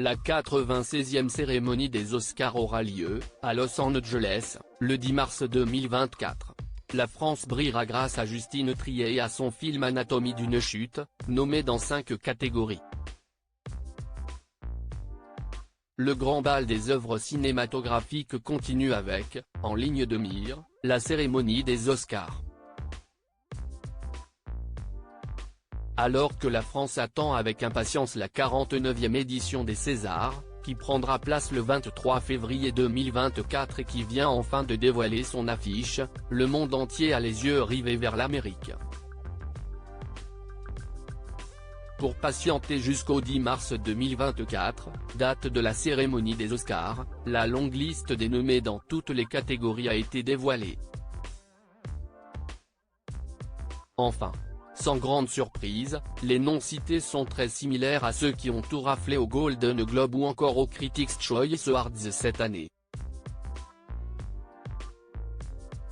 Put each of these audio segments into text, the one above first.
La 96e cérémonie des Oscars aura lieu, à Los Angeles, le 10 mars 2024. La France brillera grâce à Justine Triet et à son film Anatomie d'une chute, nommé dans 5 catégories. Le grand bal des œuvres cinématographiques continue avec, en ligne de mire, la cérémonie des Oscars. Alors que la France attend avec impatience la 49e édition des Césars, qui prendra place le 23 février 2024 et qui vient enfin de dévoiler son affiche, le monde entier a les yeux rivés vers l'Amérique. Pour patienter jusqu'au 10 mars 2024, date de la cérémonie des Oscars, la longue liste des nommés dans toutes les catégories a été dévoilée. Enfin, sans grande surprise, les noms cités sont très similaires à ceux qui ont tout raflé au Golden Globe ou encore aux Critics' Choice Awards cette année.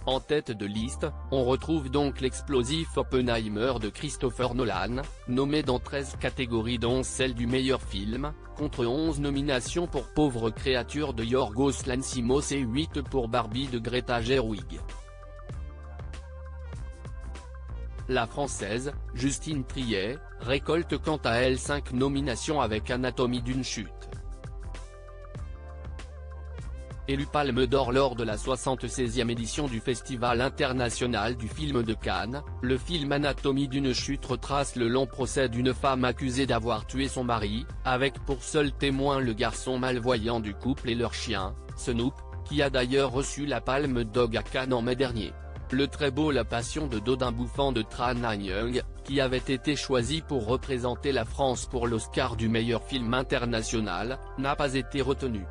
En tête de liste, on retrouve donc l'explosif Oppenheimer de Christopher Nolan, nommé dans 13 catégories dont celle du meilleur film, contre 11 nominations pour Pauvre créature de Yorgos Lanthimos et 8 pour Barbie de Greta Gerwig. La Française, Justine Triet, récolte quant à elle 5 nominations avec Anatomie d'une chute. Élu Palme d'Or lors de la 76e édition du Festival international du film de Cannes, le film Anatomie d'une chute retrace le long procès d'une femme accusée d'avoir tué son mari, avec pour seul témoin le garçon malvoyant du couple et leur chien, Snoop, qui a d'ailleurs reçu la Palme d'Or à Cannes en mai dernier. Le très beau La Passion de Dodin bouffant de Tran Anh Yeung, qui avait été choisi pour représenter la France pour l'Oscar du meilleur film international, n'a pas été retenu.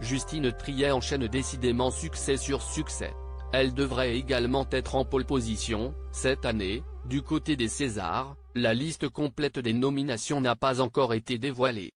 Justine Triet enchaîne décidément succès sur succès. Elle devrait également être en pole position, cette année, du côté des Césars. La liste complète des nominations n'a pas encore été dévoilée.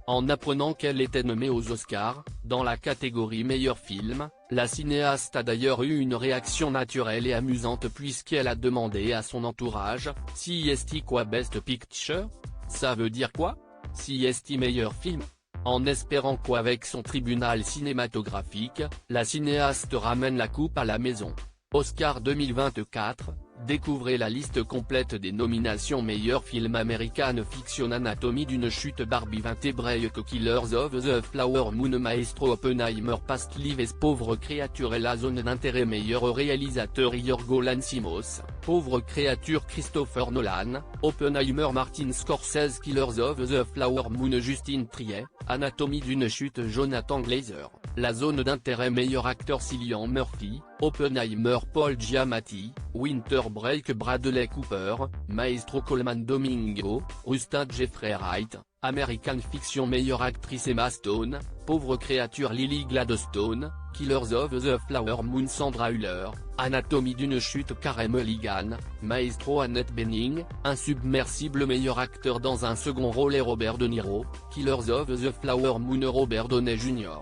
En apprenant qu'elle était nommée aux Oscars, dans la catégorie meilleur film, la cinéaste a d'ailleurs eu une réaction naturelle et amusante puisqu'elle a demandé à son entourage, « Si est quoi Best Picture ? Ça veut dire quoi ? Si est meilleur film ?» En espérant qu'avec son tribunal cinématographique, la cinéaste ramène la coupe à la maison. Oscar 2024, découvrez la liste complète des nominations meilleur film American Fiction Anatomie d'une chute Barbie 20 Break Killers of the Flower Moon Maestro Oppenheimer Past Lives Pauvre créature et la zone d'intérêt meilleur réalisateur Yorgos Lanthimos, Pauvre créature Christopher Nolan, Oppenheimer Martin Scorsese Killers of the Flower Moon Justine Triet, Anatomie d'une chute Jonathan Glazer, la zone d'intérêt meilleur acteur Cillian Murphy, Oppenheimer Paul Giamatti, Winter Break Bradley Cooper, Maestro Colman Domingo, Rustin Jeffrey Wright, American Fiction meilleure actrice Emma Stone, Pauvre créature Lily Gladstone, Killers of the Flower Moon Sandra Hüller, Anatomie d'une chute Carey Mulligan, Maestro Annette Bening, Insubmersible meilleur acteur dans un second rôle et Robert De Niro, Killers of the Flower Moon Robert Downey Jr.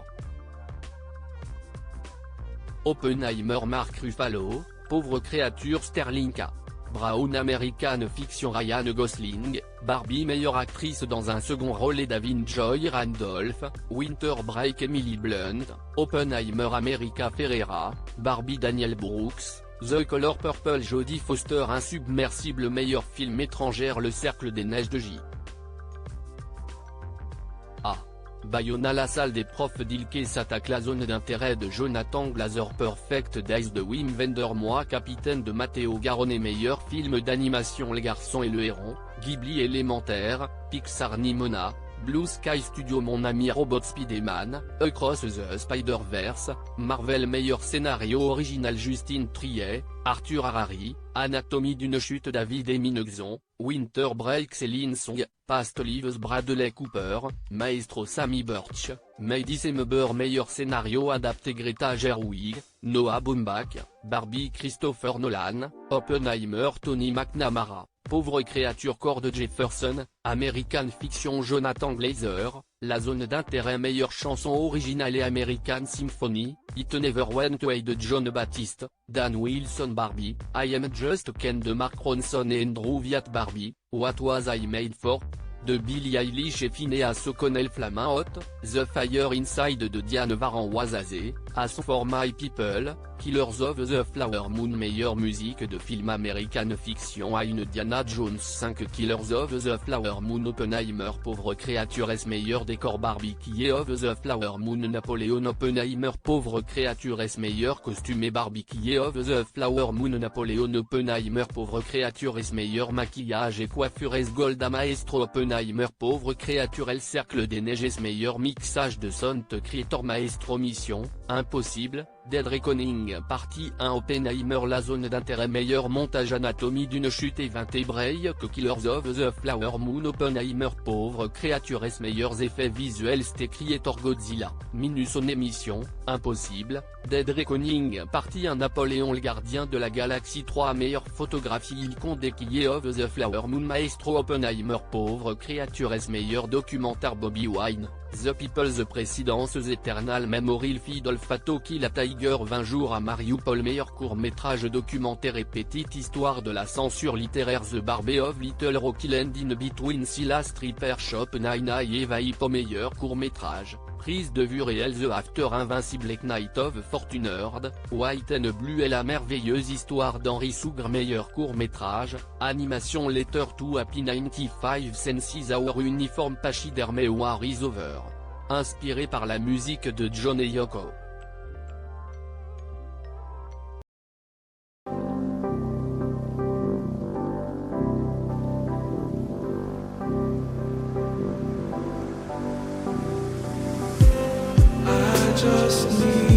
Oppenheimer Mark Ruffalo, Pauvre créature Sterling K. Brown American Fiction Ryan Gosling, Barbie meilleure actrice dans un second rôle et Davin Joy Randolph, Winter Break Emily Blunt, Oppenheimer America Ferrera, Barbie Daniel Brooks, The Color Purple Jodie Foster Insubmersible meilleur film étrangère Le Cercle des Neiges de J. A. Bayona La salle des profs d'Ilke s'attaque la zone d'intérêt de Jonathan Glazer Perfect Days de Wim Wenders capitaine de Matteo Garrone meilleur film d'animation Les Garçons et le Héron, Ghibli élémentaire, Pixar Nimona, Blue Sky Studio Mon ami robot Spiderman, Across the Spider-Verse, Marvel meilleur scénario original Justine Triet, Arthur Harari, Anatomie d'une chute David Eminexon, Winter Break Céline Song, Past Lives Bradley Cooper, Maestro Sammy Burch, May December meilleur scénario adapté Greta Gerwig, Noah Baumbach, Barbie Christopher Nolan, Oppenheimer Tony McNamara, Pauvre créature Cord Jefferson, American Fiction Jonathan Glazer, La zone d'intérêt meilleure chanson originale et American Symphony, It Never Went Away de John Baptiste, Dan Wilson Barbie, I Am Just Ken de Mark Ronson et Andrew Viat Barbie, What Was I Made For? De Billie Eilish et Phineas O'Connell Flamin' Hot, The Fire Inside de Diane Varran Wazazé, As For My People, Killers of the Flower Moon meilleure musique de film American Fiction à une Diana Jones 5 Killers of the Flower Moon Oppenheimer Pauvre créature S meilleur décor Barbie qui of the Flower Moon Napoléon Oppenheimer Pauvre créature S meilleur costume et Barbie qui of the Flower Moon Napoléon Oppenheimer Pauvre créature S meilleur maquillage et coiffure S Golda Maestro Oppenheimer Pauvre créature L Cercle des Neiges S meilleur mixage de Sound Creator Maestro Mission, Impossible, Dead Reckoning Partie 1 Oppenheimer La zone d'intérêt meilleur montage anatomie d'une chute et 20 ébrailles que Killers of the Flower Moon Oppenheimer Pauvre créature S meilleurs effets visuels Creator Godzilla, Minus en émission, Impossible, Dead Reckoning Partie 1 Napoléon le gardien de la galaxie 3 meilleure photographie Icon des Killers of the Flower Moon Maestro Oppenheimer Pauvre créature S meilleur documentaire Bobby Wine, The People's Présidences Eternal Memorial Fidel Fato Kill a Tiger 20 jours à Mariupol meilleur court-métrage documentaire et petite histoire de la censure littéraire The Barbie of Little Rock Land in Between Scylla Stripper Shop Nine et Eva Hippo meilleur court-métrage, prise de vue réelle The After Invincible Night of Fortunerd, White and Blue et la merveilleuse histoire d'Henry Sougre meilleur court-métrage, animation Letter to Happy 95 Senses Our Uniform Pachyderme War is Over. Inspiré par la musique de John et Yoko. I just need